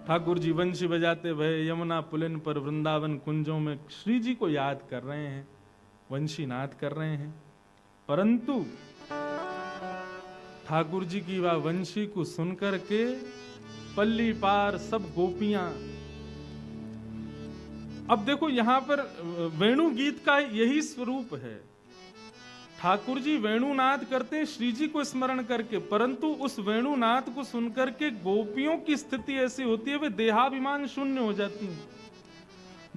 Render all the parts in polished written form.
ठाकुर जी वंशी बजाते भय यमुना पुलिन पर वृंदावन कुंजों में श्री जी को याद कर रहे हैं, वंशी नाद कर रहे हैं। परंतु ठाकुर जी की वह वंशी को सुनकर के पल्ली पार सब गोपियां। अब देखो यहां पर वेणु गीत का यही स्वरूप है। ठाकुर जी वेणुनाद करते हैं श्री जी को स्मरण करके, परंतु उस वेणुनाद को सुनकर के गोपियों की स्थिति ऐसी होती है, वे देहाभिमान शून्य हो जाती हैं।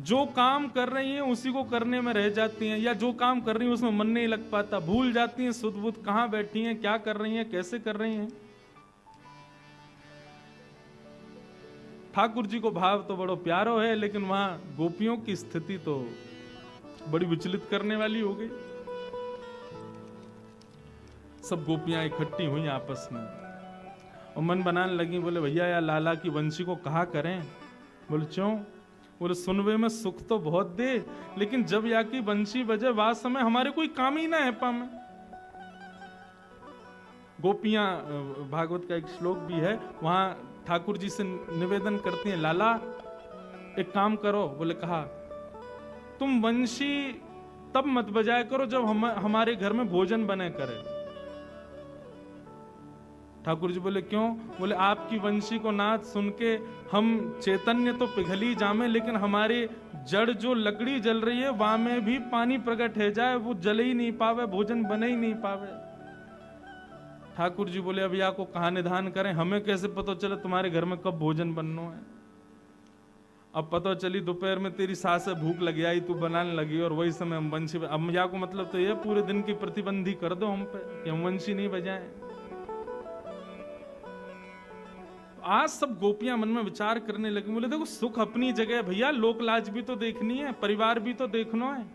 जो काम कर रही हैं उसी को करने में रह जाती हैं, या जो काम कर रही हैं उसमें मन नहीं लग पाता, भूल जाती हैं सुध बुध कहां बैठी हैं, क्या कर रही हैं, कैसे कर रही हैं। ठाकुर जी को भाव तो बड़ो प्यारो है, लेकिन वहां गोपियों की स्थिति तो बड़ी विचलित करने वाली हो गई। सब गोपियां इकट्ठी हुई आपस में और मन बनाने लगी, बोले भैया या लाला की वंशी को कहा करें। बोले क्यों? बोले सुनवे में सुख तो बहुत दे, लेकिन जब या की वंशी बजे वास समय हमारे कोई काम ही ना है पा में। गोपियां, भागवत का एक श्लोक भी है, वहां ठाकुर जी से निवेदन करती हैं, लाला एक काम करो। बोले कहा, तुम वंशी तब मत बजाया करो जब हमारे घर में भोजन बने करे। ठाकुर जी बोले क्यों? बोले आपकी वंशी को नाद सुन के हम चैतन्य तो पिघली जामे, लेकिन हमारे जड़ जो लकड़ी जल रही है वहां में भी पानी प्रकट है जाए, वो जल ही नहीं पावे, भोजन बने ही नहीं पावे। ठाकुर जी बोले अब या को कहा निधान करें, हमें कैसे पता चले तुम्हारे घर में कब भोजन बनना है। अब पता चली दोपहर में तेरी सास से भूख लगी आई, तू बनाने लगी और वही समय हम वंशी। अब या को मतलब तो ये पूरे दिन की प्रतिबंधी कर दो हम पे कि हम वंशी नहीं बजाएं। आज सब गोपियां मन में विचार करने लगी, बोले देखो सुख अपनी जगह है भैया, लोक लाज भी तो देखनी है, परिवार भी तो देखना है,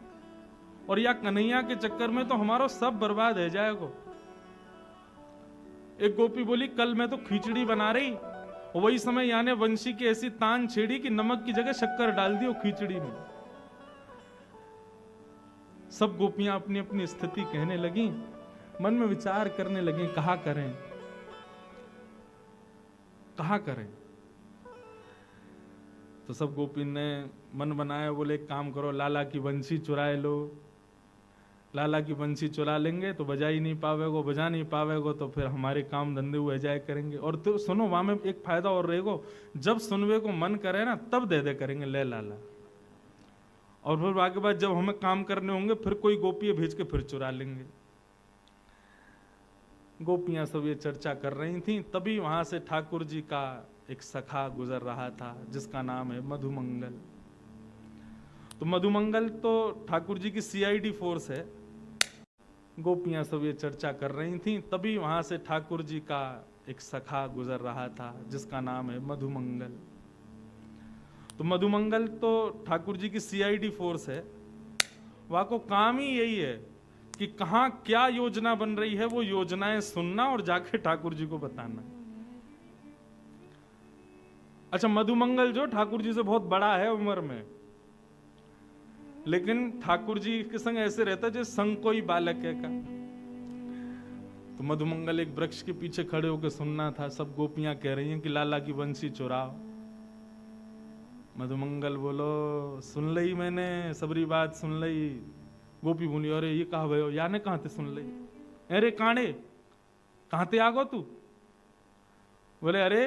और या कन्हैया के चक्कर में तो हमारा सब बर्बाद है जाएगा। एक गोपी बोली कल मैं तो खिचड़ी बना रही, और वही समय यानी वंशी की ऐसी तान छेड़ी कि नमक की जगह शक्कर डाल दी वो खिचड़ी में। सब गोपियां अपनी अपनी स्थिति कहने लगी, मन में विचार करने लगी कहा करें कहा करें। तो सब गोपी ने मन बनाया, बोले एक काम करो, लाला की वंशी चुराए लो। लाला की वंशी चुरा लेंगे तो बजा ही नहीं पावेगो, बजा नहीं पावेगो तो फिर हमारे काम धंधे हुए जाए करेंगे। और तो सुनो वहां में एक फायदा और रहेगा, जब सुनवे को मन करे ना तब दे दे करेंगे ले लाला, और फिर आगे बाद जब हमें काम करने होंगे फिर कोई गोपी भेज के फिर चुरा लेंगे। गोपियां सब ये चर्चा कर रही थी, तभी वहां से ठाकुर जी का एक सखा गुजर रहा था जिसका नाम है मधुमंगल। तो मधुमंगल तो ठाकुर जी की सीआईडी फोर्स है। गोपियां सब ये चर्चा कर रही थी, तभी वहां से ठाकुर जी का एक सखा गुजर रहा था जिसका नाम है मधुमंगल। तो मधुमंगल तो ठाकुर जी की सीआईडी फोर्स है, वहां को काम ही यही है कि कहां क्या योजना बन रही है वो योजनाएं सुनना और जाके ठाकुर जी को बताना। अच्छा, मधुमंगल जो ठाकुर जी से बहुत बड़ा है उम्र में, लेकिन ठाकुर जी के संग ऐसे रहता जैसे संग कोई बालक है का। तो मधुमंगल एक वृक्ष के पीछे खड़े होकर सुनना था। सब गोपियां कह रही हैं कि लाला की बंसी चुराओ। मधुमंगल बोलो सुन लई मैंने, सबरी बात सुन लई। गोपी बोली अरे ये कहा भयो, याने कहां थे सुन लई? अरे काणे कहां ते आगो तू? बोले अरे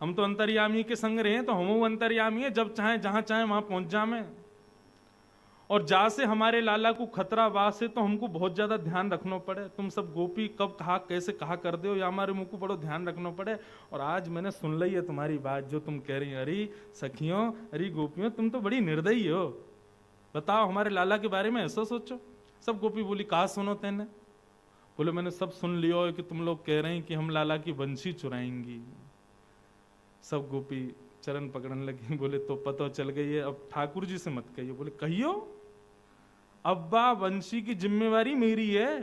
हम तो अंतर्यामी के संग रहे, तो हम अंतर्यामी है, जब चाहे जहां चाहे वहां पहुंच जामे, और जा से हमारे लाला को खतरा वास है तो हमको बहुत ज्यादा ध्यान रखना पड़े। तुम सब गोपी कब कहा कैसे कहा कर दो, या हमारे मुंह को बड़ो ध्यान रखना पड़े। और आज मैंने सुन ली है तुम्हारी बात जो तुम कह रही, अरे सखियों अरे गोपियों तुम तो बड़ी निर्दयी हो, बताओ हमारे लाला के बारे में ऐसा सोचो। सब गोपी बोली कहा सुनो तेने? बोले मैंने सब सुन लियो कि तुम लोग कह रहे हैं कि हम लाला की बंशी चुराएंगी। सब गोपी चरण पकड़ने लगी, बोले तो पता चल गई है, अब ठाकुर जी से मत कहियो। बोले कहियो, अब्बा वंशी की जिम्मेवारी मेरी है,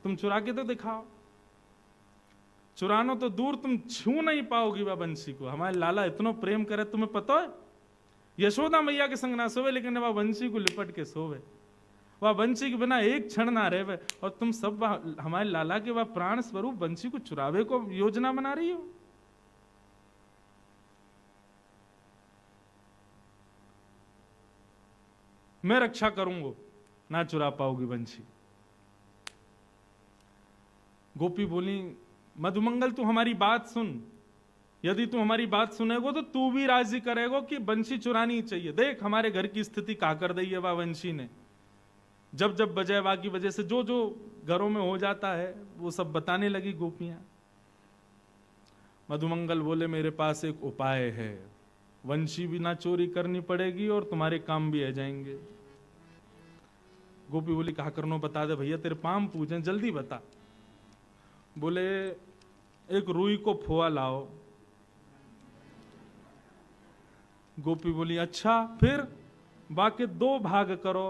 तुम चुरा के तो दिखाओ। चुरानो तो दूर, तुम छू नहीं पाओगी वह वंशी को। हमारे लाला इतना प्रेम करे, तुम्हें पता है यशोदा मैया के संग ना सोवे, लेकिन वह वंशी को लिपट के सोवे, वह वंशी के बिना एक क्षण ना रहे। और तुम सब हमारे लाला के वह प्राण स्वरूप वंशी को चुरावे को योजना बना रही हो। मैं रक्षा करूंगा, ना चुरा पाओगी बंशी। गोपी बोली, मधुमंगल तू हमारी बात सुन, यदि तू हमारी बात सुनेगो तो तू भी राजी करेगो कि बंशी चुरानी चाहिए। देख हमारे घर की स्थिति का कर दी है वाह बंशी ने, जब जब बजाय वाह की वजह से जो जो घरों में हो जाता है वो सब बताने लगी गोपियां। मधुमंगल बोले, मेरे पास एक उपाय है, वंशी भी ना चोरी करनी पड़ेगी और तुम्हारे काम भी आ जाएंगे। गोपी बोली, कहा करनो बता दे भैया, तेरे पाम पूजें, जल्दी बता। बोले, एक रुई को फोआ लाओ। गोपी बोली, अच्छा फिर? बाकी 2 भाग करो।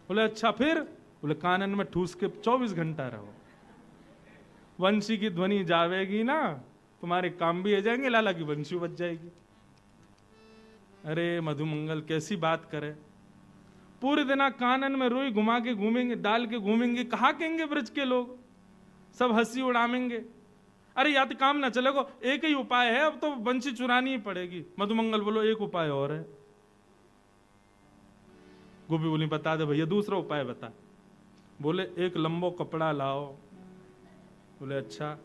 बोले, अच्छा फिर? बोले, कानन में ठूस के 24 घंटा रहो, वंशी की ध्वनि जावेगी ना, तुम्हारे काम भी आ जाएंगे, लाला की वंशी बच जाएगी। अरे मधुमंगल कैसी बात करे, पूरे दिन कानन में रुई घुमा के घूमेंगे, डाल के घूमेंगे, कहा कहेंगे ब्रज के लोग, सब हंसी उड़ामेंगे। अरे या तो काम ना चलेगो, एक ही उपाय है, अब तो बंशी चुरानी ही पड़ेगी। मधुमंगल बोलो, एक उपाय और है। गोपी बोली, बता दे भैया, दूसरा उपाय बता। बोले, एक लंबो कपड़ा लाओ। बोले, अच्छा।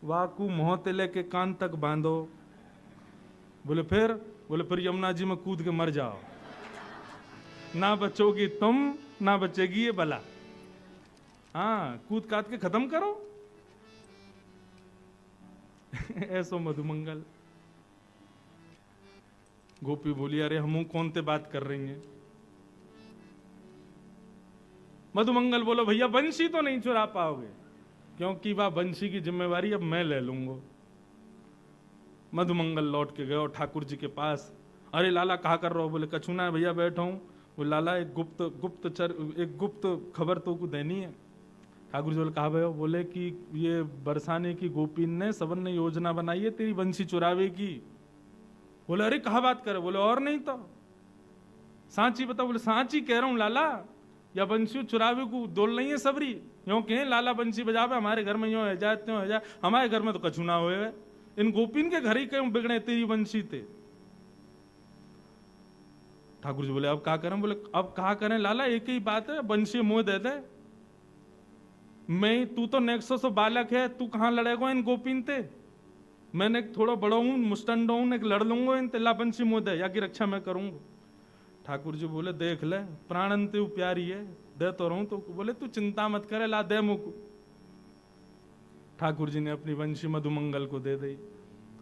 वाकू मुंह ते लेके कान तक बांधो। बोले, फिर? बोले, फिर यमुना जी में कूद के मर जाओ, ना बचोगी तुम, ना बचेगी ये बला। हाँ, कूद काट के खत्म करो। ऐसो मधुमंगल। गोपी बोली, अरे हम कौन ते बात कर रही हैं। मधुमंगल बोलो, भैया बंशी तो नहीं चुरा पाओगे, क्योंकि वह बंशी की जिम्मेवारी अब मैं ले लूंगा। मधुमंगल लौट के गए ठाकुर जी के पास। अरे लाला कहा कर रहे हो? बोले, कछु ना भैया, बैठा हूं। वो लाला एक गुप्त खबर तो को देनी है। ठाकुर जी बोले, कहा भयो? बोले कि ये बरसाने की गोपीन ने सबन ने योजना बनाई है तेरी बंशी चुरावे की। बोले, अरे कहा बात करे? बोले, और नहीं तो सांची बता। बोले, सांची कह रहा हूं लाला, या बंशी चुरावे को दोल नहीं है सबरी, यो कहें लाला बंशी बजावे, हमारे घर में यो है जाए त्यों है जाए, हमारे घर में तो कछु ना होए, इन गोपीन के घर ही क्यों बिगड़े तेरी बंशी थे। ठाकुर जी बोले, अब क्या करें? बोले, अब कहा करें लाला, एक ही बात है, बंशी मुंह दे दे। मैं, तू तो नेक्सो सो बालक है, तू कहां लड़ेगा इन गोपीन ते? मैंने थोड़ा बड़ा हूं, मुस्टंड हूं, एक लड़ लूंगा इन ते, ला बंशी मुंह दे, या की रक्षा मैं करूंगा। ठाकुर जी बोले, देख ले, प्राणन ते प्यारी है, दे तो रहूं। तो बोले, तू चिंता मत करे, ला दे मुख। ठाकुर जी ने अपनी बंशी मधुमंगल को दे दी।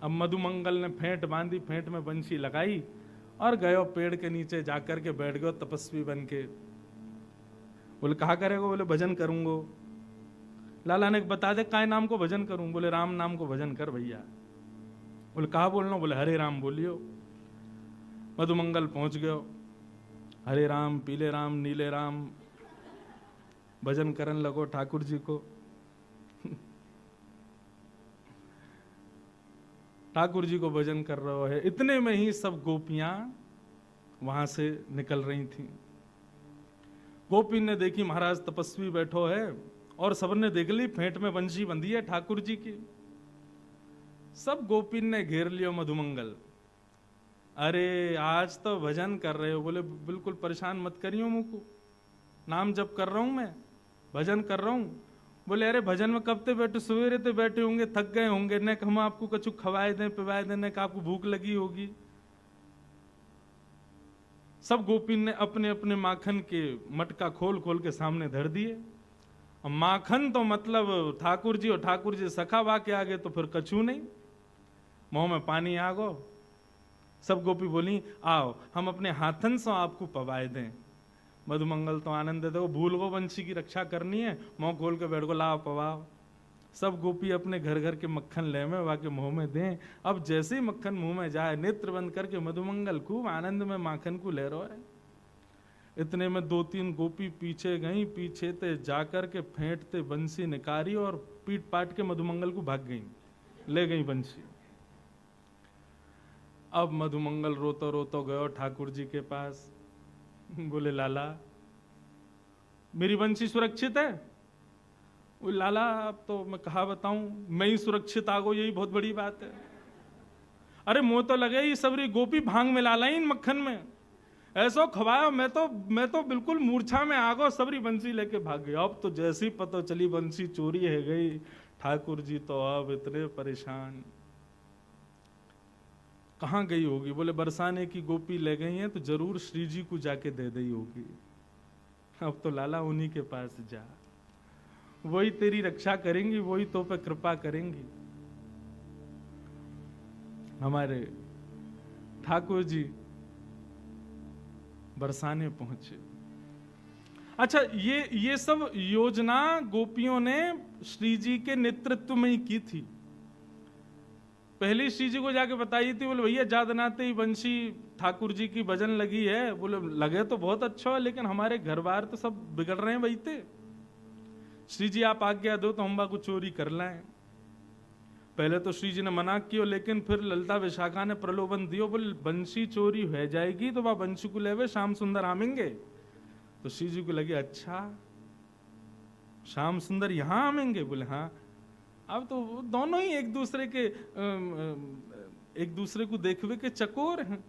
अब मधुमंगल ने फेंट बांधी, फेंट में बंशी लगाई और गयो पेड़ के नीचे जाकर के बैठ गयो तपस्वी बन के। बोले, कहा करेगा? बोले, भजन करूंगो। लाला ने बता दे काय नाम को भजन करूं? बोले, राम नाम को भजन कर भैया। बोले, कहा बोलना? बोले, हरे राम बोलियो। मधुमंगल पहुंच गयो, हरे राम, पीले राम, नीले राम भजन करन लगो ठाकुर जी को। ठाकुर जी को भजन कर रहे है। इतने में ही सब गोपियां वहां से निकल रही थीं। गोपी ने देखी महाराज तपस्वी बैठो है, और सबने देख ली फेंट में बंशी बंधी है ठाकुर जी की। सब गोपी ने घेर लियो मधुमंगल। अरे आज तो भजन कर रहे हो? बोले, बिल्कुल परेशान मत करियो मुझको, नाम जप कर रहा हूं मैं, भजन कर रहा हूं। बोले, अरे भजन में कब ते बैठे? सवेरे ते बैठे होंगे, थक गए होंगे, न हम आपको कछु खवाए दें पिवाए दें, न आपको भूख लगी होगी। सब गोपी ने अपने अपने माखन के मटका खोल खोल के सामने धर दिए। माखन तो मतलब ठाकुर जी, और ठाकुर जी सखा बा के आगे तो फिर कछु नहीं, मुंह में पानी आ गो। सब गोपी बोली, आओ हम अपने हाथन से आपको पवाए दें। मधुमंगल तो आनंद देते, वो भूल गो बंशी की रक्षा करनी है, मुंह खोल के बैठ गो, लाओ पवाओ। सब गोपी अपने घर घर के मक्खन ले में वाके मुंह में दें। अब जैसे ही मक्खन मुंह में जाए, नेत्र बंद करके मधुमंगल खूब आनंद में माखन को ले रहा है। इतने में 2-3 गोपी पीछे गई, पीछे ते जाकर के फेंटते बंसी निकारी और पीट पाट के मधुमंगल को भाग गई, ले गई बंसी। अब मधुमंगल रोतो रोतो गयो ठाकुर जी के पास। बोले, लाला मेरी बंसी सुरक्षित है? वो लाला अब तो मैं कहा बताऊं, मैं ही सुरक्षित आ गो, यही बहुत बड़ी बात है। अरे मुंह तो लगे ही सबरी गोपी भांग में लाला इन मक्खन में, ऐसो खवाया, मैं तो बिल्कुल मूर्छा में आ गो, सबरी बंसी लेके भाग गई। अब तो जैसी पता चली बंसी चोरी है गई, ठाकुर जी तो अब इतने परेशान। कहाँ गई होगी? बोले बरसाने की गोपी ले गई हैं, तो जरूर श्री जी को जाके दे दी होगी। अब तो लाला उन्हीं के पास जा, वही तेरी रक्षा करेंगी, वही तो पे कृपा करेंगी। हमारे ठाकुर जी बरसाने पहुंचे। अच्छा, ये सब योजना गोपियों ने श्री जी के नेतृत्व में ही की थी। पहले श्री जी को जाके बताई थी, बोले भैया जादनाते ही बंशी ठाकुर जी की भजन लगी है। बोले लगे तो बहुत अच्छा है, लेकिन हमारे घर बार तो सब बिगड़ रहे हैं बैठे। श्री जी आप आज्ञा दो तो हम बा को चोरी कर लाएं। पहले तो श्री जी ने मना किया, लेकिन फिर ललिता विशाखा ने प्रलोभन दियो, बोले बंशी चोरी हो जाएगी तो वह बंशी को लेवे श्याम सुंदर आमेंगे। तो श्री जी को लगे अच्छा श्याम सुंदर यहाँ आमेंगे? बोले हाँ। अब तो दोनों ही एक दूसरे को देखवे के चकोर हैं।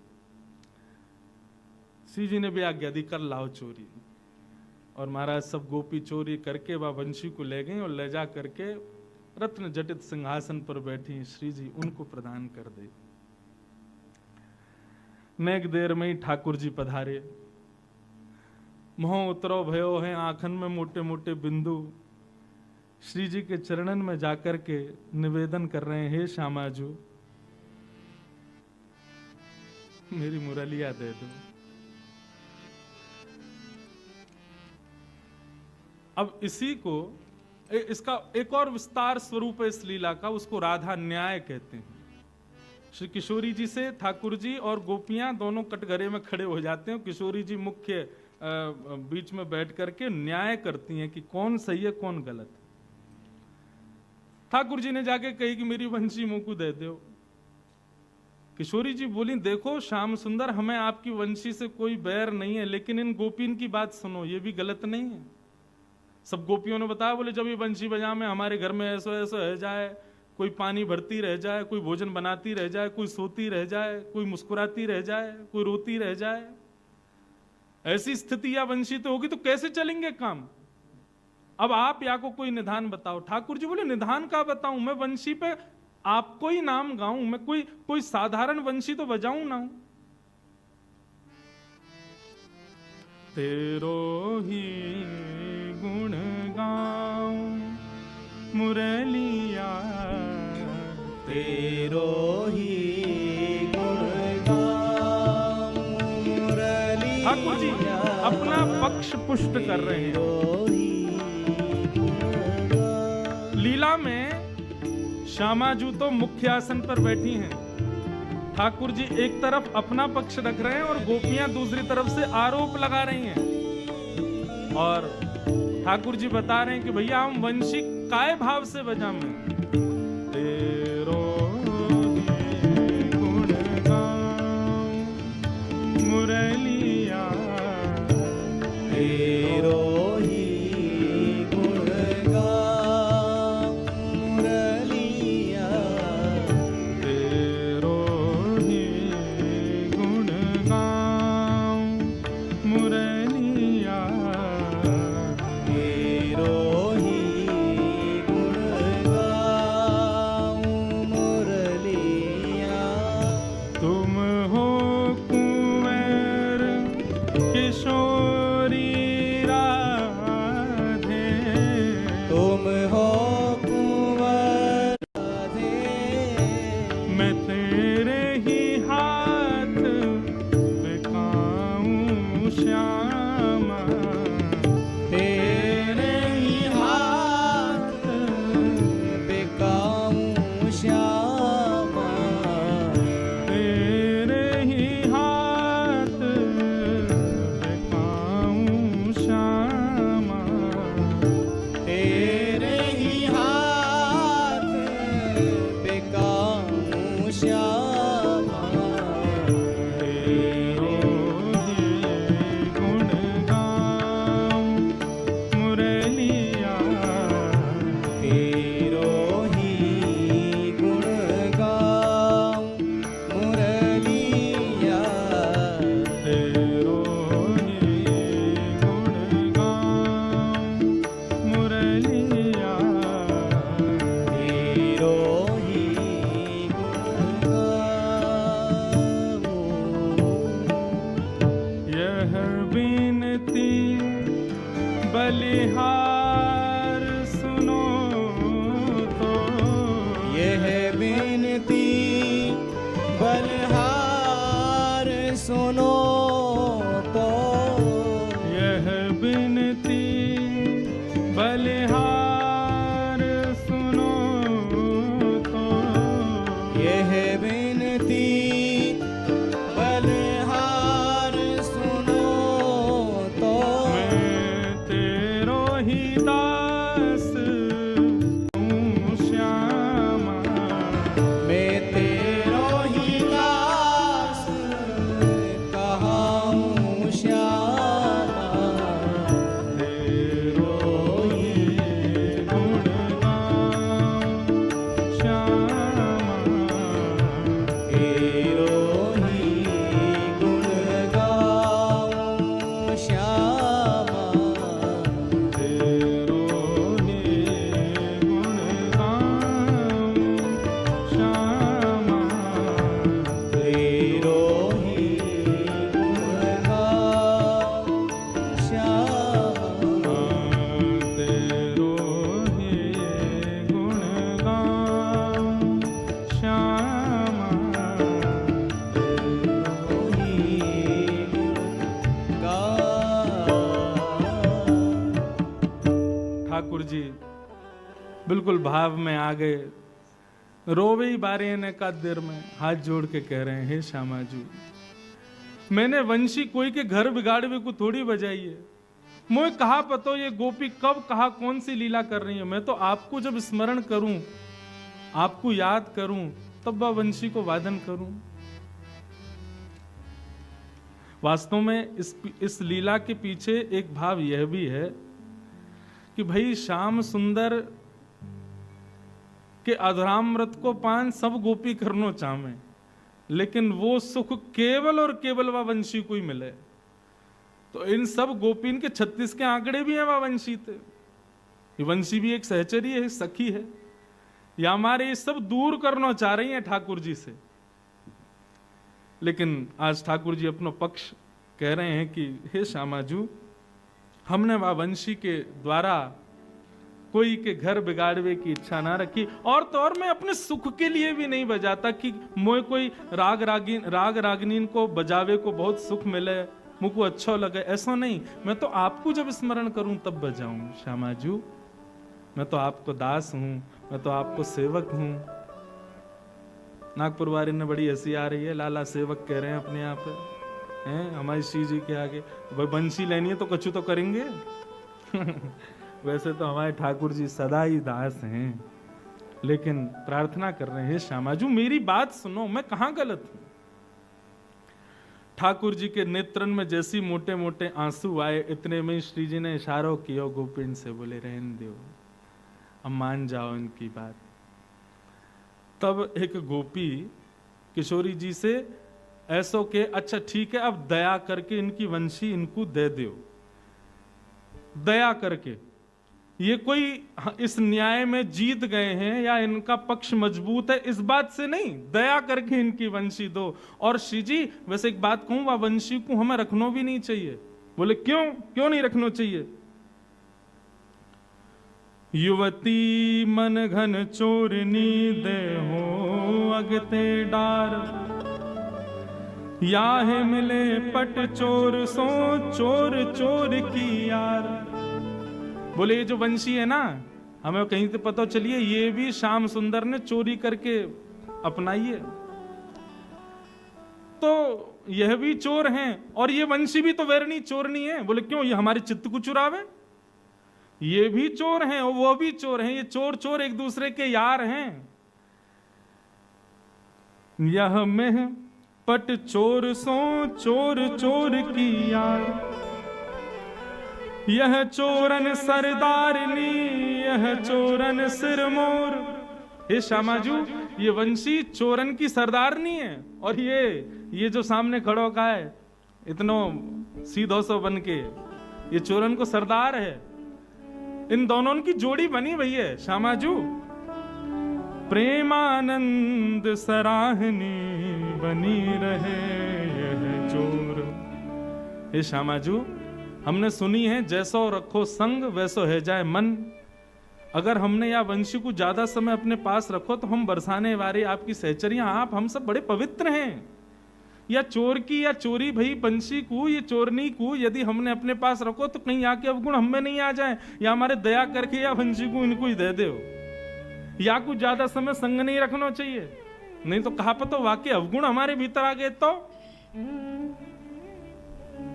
श्री जी ने भी आज्ञा दी कर लाओ चोरी। और महाराज सब गोपी चोरी करके वह वंशी को ले गए और ले जा करके रत्न जटित सिंहासन पर बैठी श्री जी उनको प्रदान कर दे। नेक देर में ही ठाकुर जी पधारे। मोह उतरो भयो है आंखन में मोटे मोटे बिंदु। श्री जी के चरणन में जाकर के निवेदन कर रहे हैं, हे श्यामाजू मेरी मुरलिया दे दो। अब इसी को इसका एक और विस्तार स्वरूप है इस लीला का, उसको राधा न्याय कहते हैं। श्री किशोरी जी से ठाकुर जी और गोपियां दोनों कटघरे में खड़े हो जाते हैं। किशोरी जी मुख्य बीच में बैठ करके न्याय करती हैं कि कौन सही है कौन गलत। ठाकुर जी ने जाके कही कि मेरी वंशी मुंह को दे दो। किशोरी जी बोली देखो श्याम सुंदर, हमें आपकी वंशी से कोई बैर नहीं है, लेकिन इन गोपीन की बात सुनो, ये भी गलत नहीं है। सब गोपियों ने बताया, बोले जब ये बंशी बजा में हमारे घर में ऐसा ऐसा रह जाए, कोई पानी भरती रह जाए, कोई भोजन बनाती रह जाए, कोई सोती रह जाए, कोई मुस्कुराती रह जाए, कोई रोती रह जाए, ऐसी स्थिति या वंशी तो होगी तो कैसे चलेंगे काम? अब आप या को कोई निधान बताओ। ठाकुर जी बोले निधान का बताऊं? मैं वंशी पे आपको ही नाम गाऊं? मैं कोई साधारण वंशी तो बजाऊं ना? तेरो ही गुण गाऊं मुरलिया, तेरो ही गुण गाऊं मुरलिया। ठाकुर जी अपना पक्ष पुष्ट कर रहे हैं। लीला में श्यामाजू तो मुख्य आसन पर बैठी हैं। ठाकुर जी एक तरफ अपना पक्ष रख रहे हैं और गोपियां दूसरी तरफ से आरोप लगा रही हैं। और ठाकुर जी बता रहे हैं कि भैया हम वंशी काय भाव से बजा में तेरो गुण गाऊं मुरलिया, तेरो बिल्कुल भाव में आ गए, रोवे ही बारे ने का देर में हाथ जोड़ के कह रहे हैं, हे श्यामाजू, मैंने वंशी कोई के घर बिगाड़वे को थोड़ी बजाई है। मुझे कहा पतो ये गोपी कब कहा कौन सी लीला कर रही है। मैं तो आपको जब स्मरण करूं, आपको याद करूं, तब वह वंशी को वादन करूं। वास्तव में इस लीला के पीछे एक भाव यह भी है कि भाई श्याम सुंदर के अधरामृत को पान सब गोपी करनो चाहे, लेकिन वो सुख केवल और केवल वह वंशी को ही मिले। तो इन सब गोपीन के 36 के आंकड़े भी हैं वह वंशी थे। ये वंशी भी एक सहचरी है, सखी है, या हमारे ये सब दूर करना चाह रही हैं ठाकुर जी से। लेकिन आज ठाकुर जी अपना पक्ष कह रहे हैं कि हे श्यामाजू, हमने वह वंशी के द्वारा कोई के घर बिगाड़वे की इच्छा ना रखी, और तो और मैं अपने सुख के लिए भी नहीं बजाता कि मोए कोई राग रागिनीन को बजावे को बहुत सुख मिले, मुझको अच्छा लगे, ऐसा नहीं। मैं तो आपको जब स्मरण करूं तब बजाऊं। श्यामाजू, मैं तो आपको दास हूं, मैं तो आपको सेवक हूं। नागपुर वाले ने बड़ी हंसी आ रही है, लाला सेवक कह रहे हैं अपने आप हैं हमारी श्री जी के आगे। बंसी लेनी है तो कछु तो करेंगे। वैसे तो हमारे ठाकुर जी सदा ही दास हैं, लेकिन प्रार्थना कर रहे हैं, श्यामाजू मेरी बात सुनो, मैं कहां गलत हूं। ठाकुर जी के नेत्रन में जैसी मोटे मोटे आंसू आए, इतने में श्री जी ने इशारा किया गोपिन से, बोले रहन दो, अब मान जाओ इनकी बात। तब एक गोपी किशोरी जी से ऐसो के, अच्छा ठीक है, अब दया करके इनकी वंशी इनको दे दो, दया करके। ये कोई इस न्याय में जीत गए हैं या इनका पक्ष मजबूत है, इस बात से नहीं, दया करके इनकी वंशी दो। और श्री जी वैसे एक बात कहूं, वह वंशी को हमें रखना भी नहीं चाहिए। बोले क्यों, क्यों नहीं रखना चाहिए? युवती मन घन चोरनी दे हो अगते डार, याहे मिले पट चोर सो चोर चोर की यार। बोले ये जो वंशी है ना, हमें कहीं से पता चलिए ये भी श्याम सुंदर ने चोरी करके अपनाई है, तो यह भी चोर हैं और ये वंशी भी तो वैरणी चोरनी है। बोले क्यों, ये हमारे चित्त को चुरावे? ये भी चोर हैं और वो भी चोर हैं, ये चोर चोर एक दूसरे के यार हैं। यह में पट चोर सो चोर चोर की यार, यह चोरन सरदारनी यह चोरन सिरमोर। हे श्यामाजू, ये वंशी चोरन की सरदारनी है, और ये जो सामने खड़ो का है इतनो सीधो सो बन के, ये चोरन को सरदार है। इन दोनों की जोड़ी बनी भई है श्यामाजू। प्रेमानंद सराहनी बनी रहे यह चोर। हे श्यामाजू, हमने सुनी है जैसो रखो संग वैसो है जाए मन। अगर हमने या वंशी को ज्यादा समय अपने पास रखो तो हम बरसाने वाले आपकी सहचरियां, आप हम सब बड़े पवित्र हैं। या चोर की या चोरी भई वंशी को, ये चोरनी को यदि हमने अपने पास रखो तो कहीं आके अवगुण हमें नहीं आ जाए, या हमारे दया करके या वंशी को इनको ही दे दो। या कुछ ज्यादा समय संग नहीं रखना चाहिए, नहीं तो कहा पता वाकई अवगुण हमारे भीतर आ गए तो।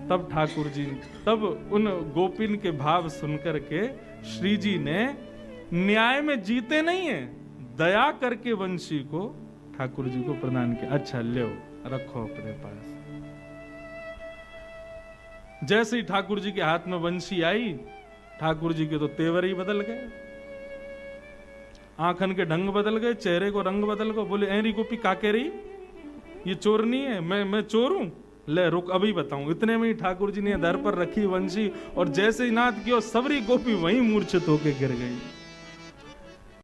तब ठाकुर जी, तब उन गोपिन के भाव सुनकर के श्री जी ने न्याय में जीते नहीं है, दया करके वंशी को ठाकुर जी को प्रदान किया। अच्छा लो रखो अपने पास। जैसे ही ठाकुर जी के हाथ में वंशी आई, ठाकुर जी के तो तेवर ही बदल गए, आंखन के ढंग बदल गए, चेहरे को रंग बदल गए। बोले ऐरी गोपी काके रही, ये चोर नहीं है, मैं चोर हूं, ले रुक अभी बताऊं। इतने में ही ठाकुर जी ने दर पर रखी वंशी और जैसे ही नाद किया सबरी गोपी वहीं मूर्छित होके गिर गई।